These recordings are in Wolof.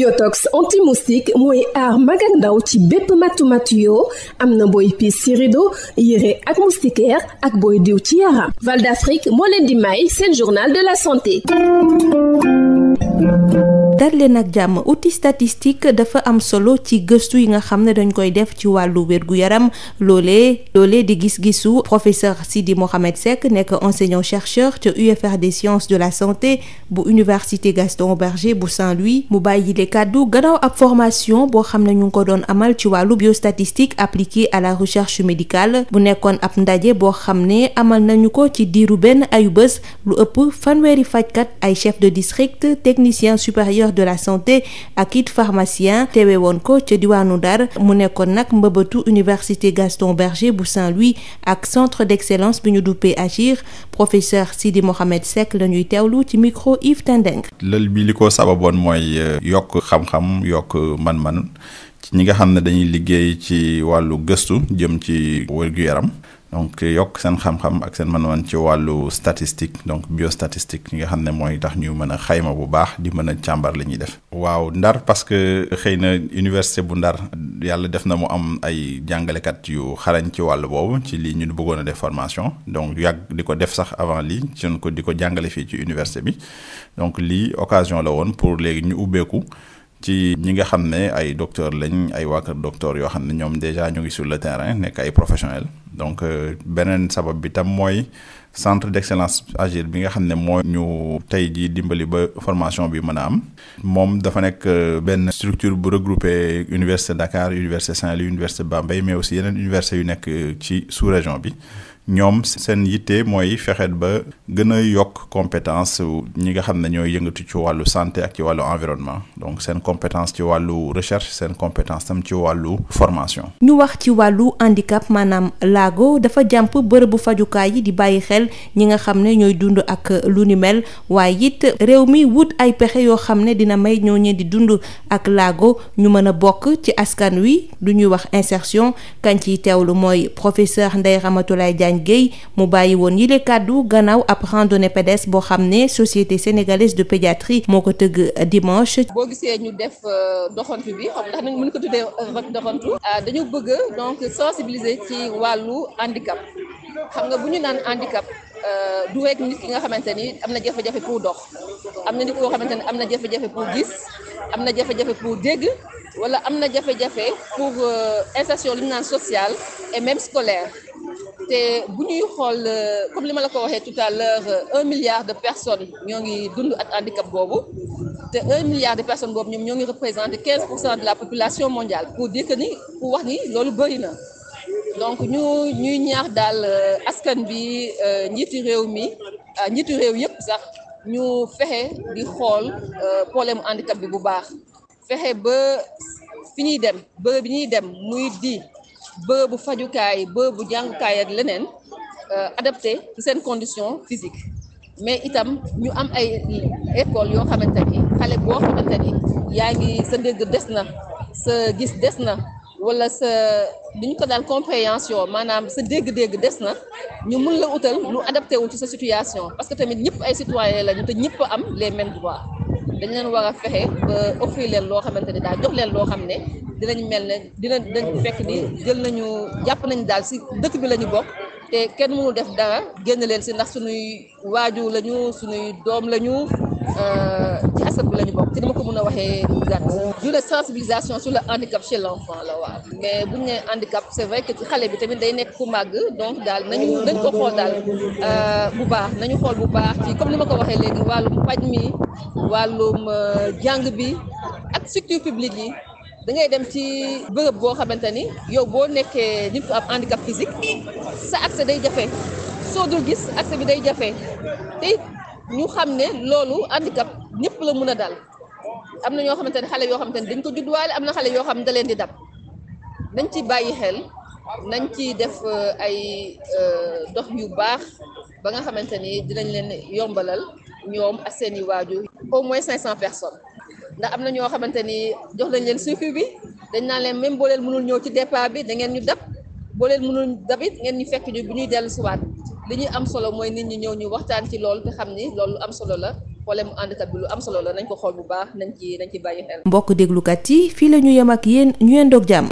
biotox anti-moustique mooy aar mag ak ndaw ci bépp matu-matu yoo am na booy piis ci rido yére ak moustiquaire ak booy diw ci yaram. Val d'Afrique moo leen di may seen journal de la santé. dar leen ak jàmm. outil statistique dafa am solo ci gëstu yi nga xam ne dañ koy def ci wàllu wér-gu-yaram loolee di gis-gisu professeur Sidi Mohamed Seck nekk enseignant chercheur ca UFR des sciences de la santé bu université Gaston Berger bu Saint-Louis mu bàyyi le kàddu gannaaw ab formation boo xam ne ñu ngi ko doon amal ci wàllu biostatistique appliquée à la recherche médicale bu nekkoon ab ndaje boo xam ne amal nañu ko ci diiru benn ayu bés lu ëpp fanweeri fajkat ay chef de district technicien supérieur de la santé ak it pharmacien teewe woon ko ca diwaanu Ndar mu nekkoon nag mbëbëtu université Gaston Berger bu Saint-Louis ak centre d'excellence bi ñu duppee Agir professeur Sidi Mohamed Seck la ñuy teewlu ci micro Yves Tendeng. lël bi li ko sababoon mooy yokk xam-xam yokk man-man ci ñi nga xam ne dañuy liggéey ci wàllu gëstu jëm ci wér-gu-yaram donc yokk seen xam-xam ak seen mën-mën ci wàllu statistique donc biostatistique ñi nga xam ne mooy tax ñu mën a xayma bu baax di mën a càmbar li ñuy def. waaw Ndar parce que xëy na université bu Ndar yàlla def na mu am ay jàngalekat yu xarañ ci wàll boobu ci lii ñu bëggoon a def formation donc yàgg di ko def sax avant lii ci ko di ko jàngale fii ci université bi donc lii occasion la woon pour léegi ñu ubbeeku. ci ñi nga xam ne ay docteur lañ ay waa kër docteur yoo xam ne ñoom déjà ñu ngi sur le terrain nekk ay professionnels donc beneen sabab bi tam mooy centre d'excellence Agir bi nga xam ne moo ñu tey jii dimbali ba formation bi mën a am moom dafa nekk benn structure bu regroupé université Dakar université Saint-Louis université Bambey mais aussi yeneen université yu nekk ci sous-région bi ñoom seen yitte mooy fexeet ba gën a yokk compétence ñi nga xam ne ñooy yëngatu ci wàllu santé ak ci wàllu environnement donc seen compétence ci wàllu recherche seen compétence tam ci wàllu formation. ñu wax ci wàllu handicap maanaam laago dafa jàmp bërëbu fajukaay yi di bàyyi xel ñi nga xam ne ñooy dund ak lu ni mel waaye it réew mi wut ay pexe yoo xam ne dina may ñooñu di dund ak laago ñu mën a bokk ci askan wi du ñuy wax insertion kañ ciy teewlu mooy professeur Ndeye Ramatoulaye Diagne Guèye mu bàyyi woon yile kàddu gannaaw ab randonnée pédestre boo xam ne société sénégalaise de pédiatrie moo ko tëgg dimanche. boo gisee ñu def doxantu bi xam ndax nañ mën ko tuddee doxantu dañu bëgg donc sensibiliser ci wàllu handicap xam nga bu ñu naan handicap du rek nit ki nga xamante ni am na jafe-jafe pour dox am na nit koo xamante ni am na jafe-jafe pour gis am na jafe-jafe pour dégg wala am na jafe-jafe pour insertion li ñu naan sociale et même scolaire te bu ñuy xool comme li ma la ko waxee tout à l'heure 1 milliard de personnes ñoo ngi dund ak handicap boobu te 1 milliard de personnes boobu ñoom ñoo ngi représenté 15% de la population mondiale pour dire que ni pour wax ni loolu bëri na donc ñuy ñaax daal askan bi njiitu réew mi njiitu réew yëpp sax ñu fexe di xool problème handicap bi bu baax fexe ba fi ñuy dem bërëb bi ñuy dem muy di bërëbu fajukaay bërëbu jàngukaay ak leneen adapté ci seen condition physique mais itam ñu am ay école yoo xamante ni xale boo xamante ni yaa ngi sa dégg des na sa gis des na wala sa li ñu ko daal compréhension maanaam sa dégg-dégg des na ñu mun la utal lu adapté wu ci sa situation parce que tamit ñëpp ay citoyens lañu te ñëpp am les mêmes droits dañ leen war a fexe ba offrir leen loo xamante ni daal jox leen loo xam ne dinañ mel ne dañ fekk ni jël nañu jàpp nañ daal si dëkk bi la ñu bokk te kenn mënul def dara génn leen si ndax suñuy waajur lañu suñuy doom lañu ci askan bi la ñu bokk te dama ko mën a waxee gàtt journée sensibilisation sur le handicap chez l'enfant la waaw mais bu ñu nee handicap c'est vrai que ci xale bi tamit day nekk ku màgg donc daal nañ ko xool daal bu baax nañu xool bu baax ci comme ni ma ko waxee léegi wàllum paj mi wàllum jàng bi ak structure publique yi da ngay dem ci bërëb boo xamante ni yow boo nekkee nit ku am handicap physique sa accès day jafe soo dul gis accès bi day jafe te ñu xam ne loolu handicap ñëpp la mën a dal am na ñoo xamante ne xale yoo xamante ne dañ ko juddwaale am na xale yoo xam ne da leen di dab nañ ci bàyyi xel nañ ci def ay dox yu baax ba nga xamante ni dinañ leen yombalal ñoom ak seen i waajur au moins 500 personnes ndax am na ñoo xamante ni jox nañ leen suivi bi dañ naan leen même boo leen mënul ñëw ci départ bi da ngeen ñu dab boo leen mënul dabit ngeen ñu fekk ñu bu ñuy dellu siwaat li ñuy am solo mooy nit ñi ñëw ñu waxtaan ci loolu te xam ni loolu am solo la problème handicap bi lu am solo la nañ ko xool bu baax nañ ci bàyyi xel. mbokk déglukat yi fii la ñu yem ak yéen ñu yendoog jàmm.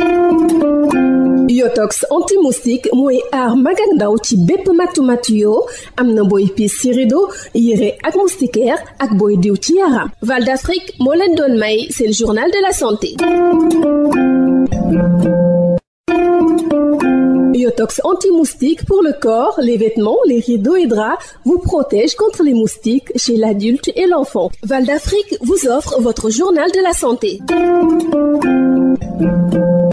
Yotox anti-moustique mooy aar mag ak ndaw ci bépp matu-matu yoo am na booy piis ci rido yére ak moustiquaire ak booy diw ci yaram. Val d'Afrique moo leen doon may seen journal de la santé. Yotox anti-moustique pour le corps, les vêtements, les rideaux et draps vous protège contre les moustiques chez l'adulte et l'enfant. Val d'Afrique vous offre votre journal de la santé.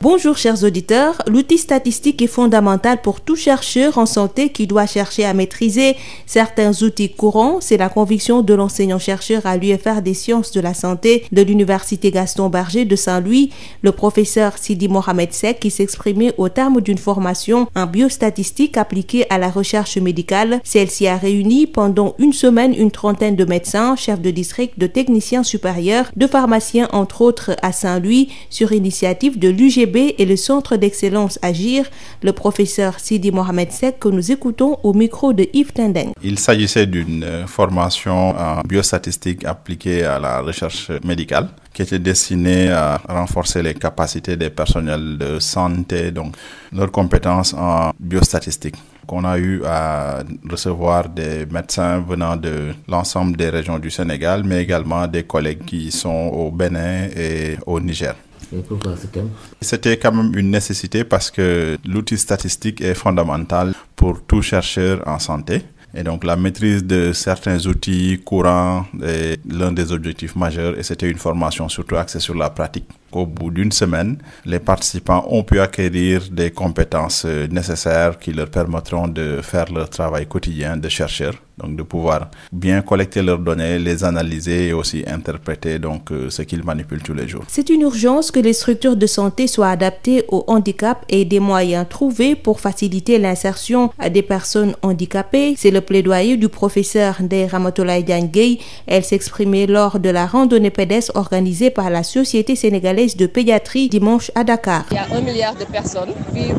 Bonjour chers auditeurs, l'outil statistique est fondamental pour tout chercheur en santé qui doit chercher à maîtriser certains outils courants. C'est la conviction de l'enseignant-chercheur à l'UFR des sciences de la santé de l'Université Gaston Berger de Saint-Louis, le professeur Sidi Mohamed Seck, qui s'exprimait au terme d'une formation en biostatistique appliquée à la recherche médicale. Celle-ci a réuni pendant une semaine une trentaine de médecins, chefs de district, de techniciens supérieurs, de pharmaciens entre autres à Saint-Louis sur initiative de l'UGB et le Centre d'excellence Agir, le professeur Sidi Mohamed Seck que nous écoutons au micro de Yves Tendeng. Il s'agissait d'une formation en biostatistique appliquée à la recherche médicale qui était destinée à renforcer les capacités des personnels de santé, donc leurs compétences en biostatistique. On a eu à recevoir des médecins venant de l'ensemble des régions du Sénégal, mais également des collègues qui sont au Bénin et au Niger. Et pourquoi ce thème? C'était quand même une nécessité parce que l'outil statistique est fondamental pour tout chercheur en santé. Et donc la maîtrise de certains outils courants est l'un des objectifs majeurs et c'était une formation surtout axée sur la pratique. Au bout d'une semaine, les participants ont pu acquérir des compétences nécessaires qui leur permettront de faire leur travail quotidien de chercheur, donc de pouvoir bien collecter leurs données, les analyser et aussi interpréter donc ce qu'ils manipulent tous les jours. C'est une urgence que les structures de santé soient adaptées au handicap et des moyens trouvés pour faciliter l'insertion des personnes handicapées. C'est le plaidoyer du professeur Ndeye Ramatoulaye Diagne Gueye. Elle s'exprimait lors de la randonnée pédestre organisée par la Société sénégalaise de pédiatrie dimanche à Dakar. Il y a 1 milliard de personnes qui vivent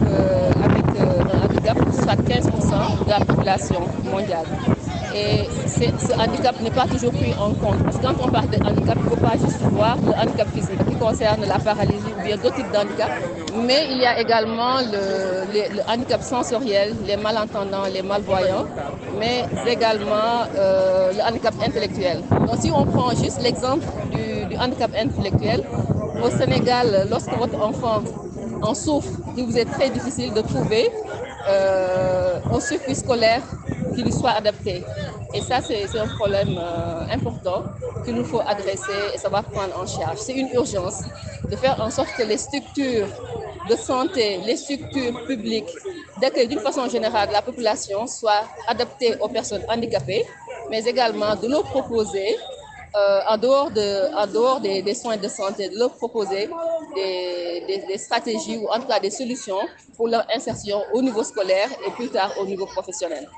avec un handicap, soit 15% de la population mondiale. Et ce handicap n'est pas toujours pris en compte. Parce que quand on parle de handicap, il ne faut pas juste voir le handicap physique qui concerne la paralysie ou bien d'autres types d'handicap. Mais il y a également le handicap sensoriel, les malentendants, les malvoyants, mais également le handicap intellectuel. Donc si on prend juste l'exemple du handicap intellectuel, au Sénégal, lorsque votre enfant en souffre, il vous est très difficile de trouver un circuit scolaire qui lui soit adapté. Et ça, c'est un problème important qu'il nous faut adresser et savoir prendre en charge. C'est une urgence de faire en sorte que les structures de santé, les structures publiques, d'accueil d'une façon générale de la population soient adaptées aux personnes handicapées, mais également de leur proposer en dehors des soins de santé, de leur proposer des stratégies ou en tout cas des solutions pour leur insertion au niveau scolaire et plus tard au niveau professionnel.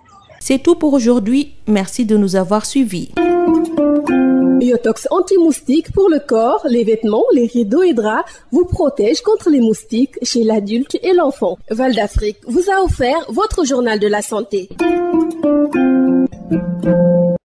C'est tout pour aujourd'hui. Merci de nous avoir suivis. Yotox anti-moustique pour le corps, les vêtements, les rideaux et draps vous protège contre les moustiques chez l'adulte et l'enfant. Val d'Afrique vous a offert votre journal de la santé.